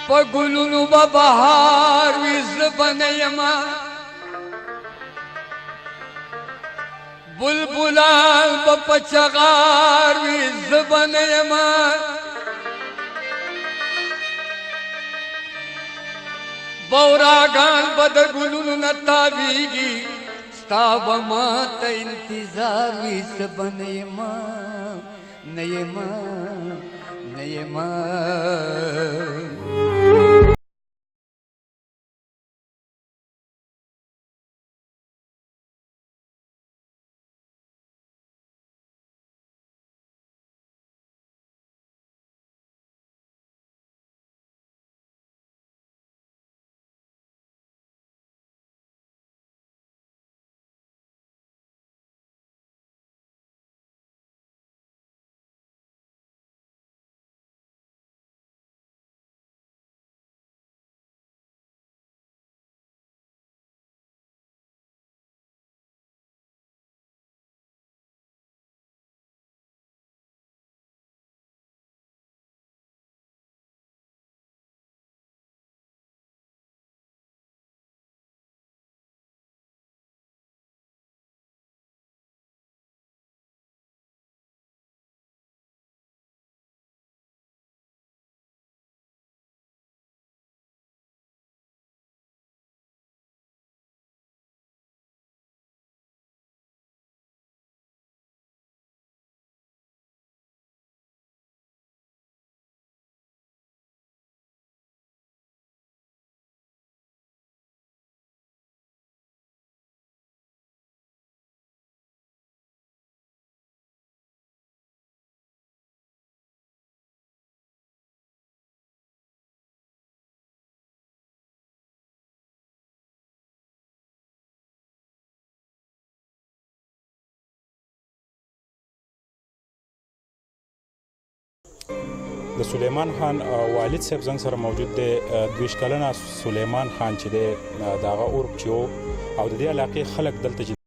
په ګلونو به بهار وي زه به نه یمه بلبلان به په چغار وي زه به نه یمه بوراګان به د ګلونو نه تاویږي ستا به ماته انتظار وي زه به نه یمه نه یمه نه یمه د سلیمان خان والد صاحب زنګ سره موجود دی 22 کلنه سلیمان خان چې دی د هغه عرب چې و او د دې علاقې خلک دلته چې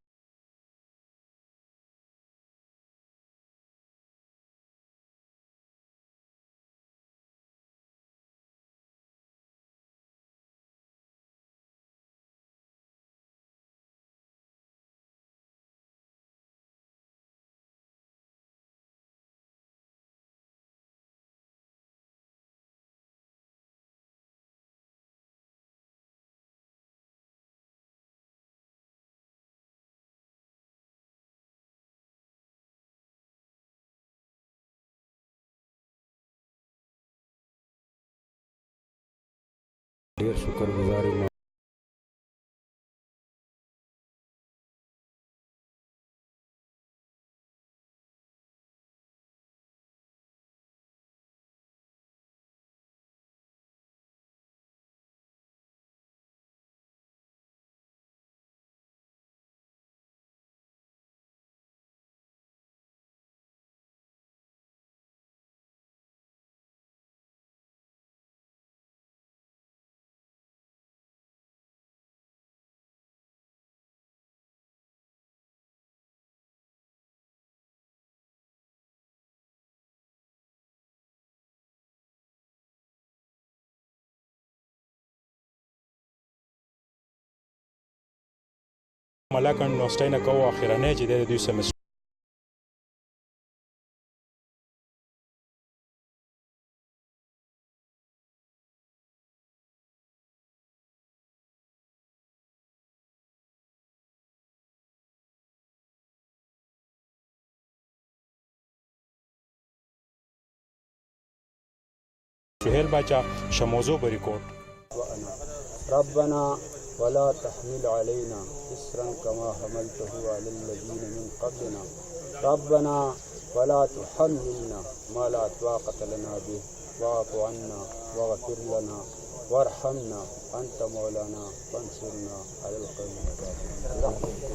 ډیر شکرګزار یم ملاک یونیورسټۍ نه کوو اخرنی چې دی د دوی سمسټر سهیل باچا شموزو بریکوټ ربنا ولا تحمل علينا إسرا كما حملته على الذين من قبلنا ربنا ولا تحملنا ما لا طاقة لنا به واعف عنا واغفر لنا وارحمنا أنت مولانا فانصرنا على القوم الكافرين.